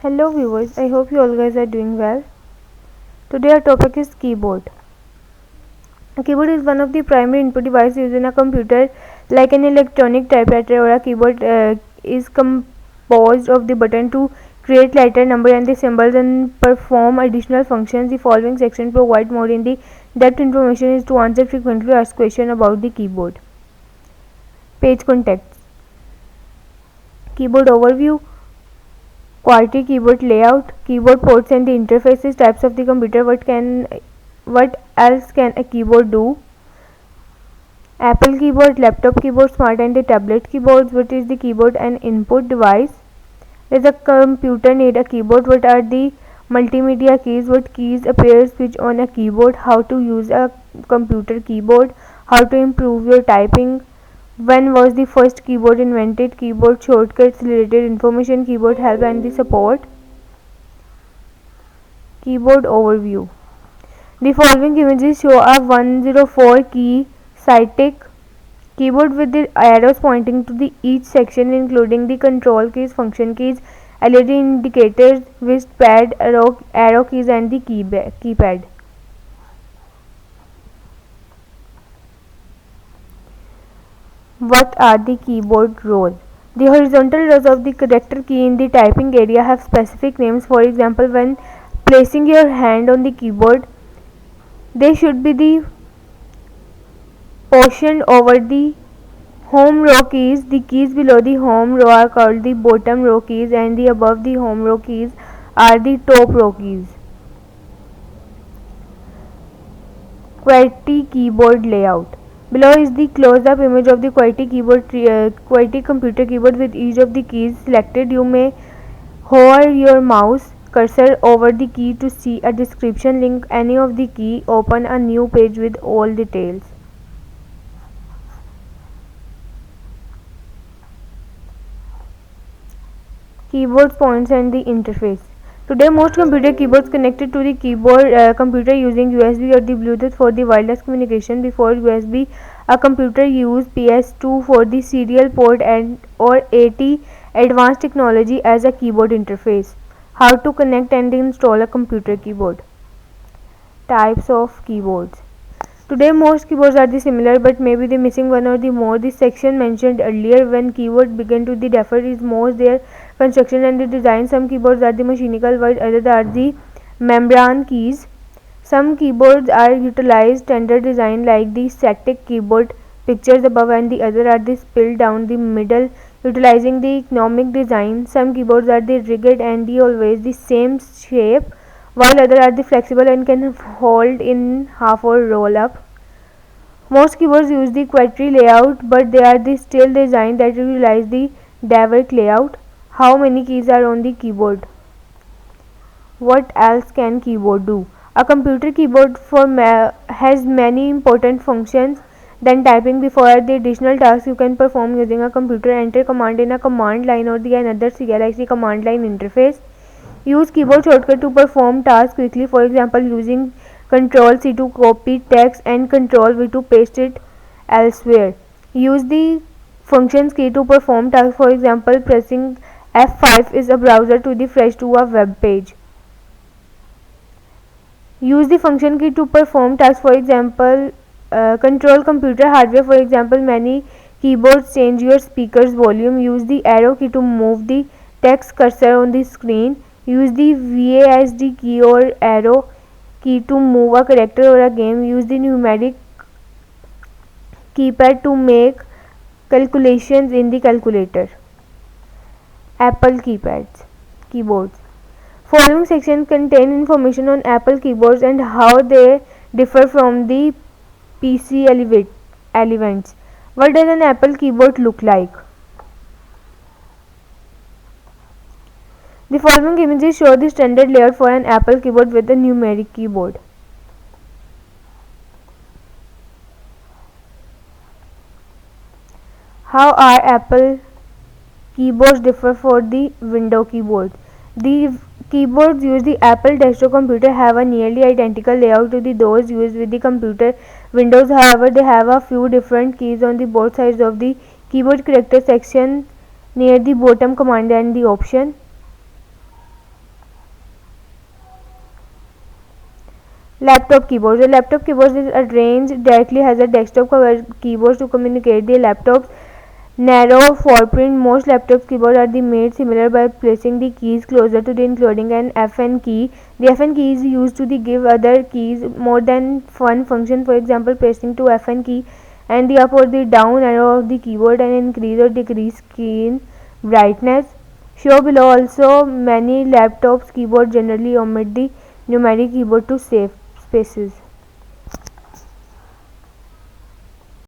Hello viewers, I hope you all guys are doing well. Today our topic is keyboard. A keyboard is one of the primary input devices used in a computer. Like an electronic typewriter or a keyboard is composed of the button to create letter, number and the symbols and perform additional functions. The following section provide more in the depth information is to answer frequently asked questions about the keyboard. Page contents. Keyboard overview. QWERTY keyboard layout, keyboard ports and the interfaces, types of the computer, what else can a keyboard do? Apple keyboard, laptop keyboard, smart and the tablet keyboards. What is the keyboard? An input device. Does a computer need a keyboard? What are the multimedia keys? What keys appear switch on a keyboard? How to use a computer keyboard? How to improve your typing? When was the first keyboard invented? Keyboard shortcuts, related information, keyboard help and the support. Keyboard overview. The following images show a 104 key Cytic keyboard with the arrows pointing to the each section, including the control keys, function keys, LED indicators, wrist pad, arrow keys and the keypad. What are the keyboard rows? The horizontal rows of the character key in the typing area have specific names. For example, when placing your hand on the keyboard, they should be the portion over the home row keys. The keys below the home row are called the bottom row keys and the above the home row keys are the top row keys. QWERTY keyboard layout. Below is the close-up image of the QWERTY computer keyboard with each of the keys selected. You may hover your mouse cursor over the key to see a description link. Any of the key open a new page with all details. Keyboard points and the interface. Today, most computer keyboards connected to the computer using USB or the Bluetooth for the wireless communication. Before USB, a computer used PS2 for the serial port or AT advanced technology as a keyboard interface. How to connect and install a computer keyboard. Types of keyboards. Today most keyboards are similar but maybe the missing one or the more. This section mentioned earlier when keyboard began to differ is most their construction and the design. Some keyboards are the mechanical while others are the membrane keys. Some keyboards are utilized standard design like the static keyboard pictures above and the other are the spilled down the middle utilizing the economic design. Some keyboards are the rigid and the always the same shape while others are the flexible and can hold in half or roll up. Most keyboards use the QWERTY layout but they are the still designed that utilize the Dvorak layout. How many keys are on the keyboard? What else can keyboard do? A computer keyboard has many important functions than typing. Before the additional tasks you can perform using a computer, enter command in a command line or the another CLIC command line interface. Use keyboard shortcut to perform tasks quickly. For example, using Ctrl C to copy text and Ctrl V to paste it elsewhere. Use the functions key to perform tasks. For example, pressing F5 is a browser to refresh to a web page. Use the function key to perform tasks. For example, control computer hardware. For example, many keyboards change your speaker's volume. Use the arrow key to move the text cursor on the screen. Use the WASD key or arrow key to move a character or a game. Use the numeric keypad to make calculations in the calculator. Apple keyboards. Following sections contain information on Apple keyboards and how they differ from the PC elements. What does an Apple keyboard look like? The following images show the standard layout for an Apple keyboard with a numeric keyboard. How are Apple keyboards differ from the Windows keyboard? The keyboards used the Apple desktop computer have a nearly identical layout to those used with the computer Windows. However, they have a few different keys on the both sides of the keyboard. Character section near the bottom, command and the option. Laptop keyboards. A laptop keyboard is arranged directly as a desktop cover keyboard to communicate. The laptop's narrow footprint. Most laptop keyboards are made similar by placing the keys closer to the including an FN key. The FN key is used to give other keys more than one function. For example, pressing to FN key and the up or the down arrow of the keyboard and increase or decrease screen brightness. Show below also many laptops keyboard generally omit the numeric keyboard to save spaces.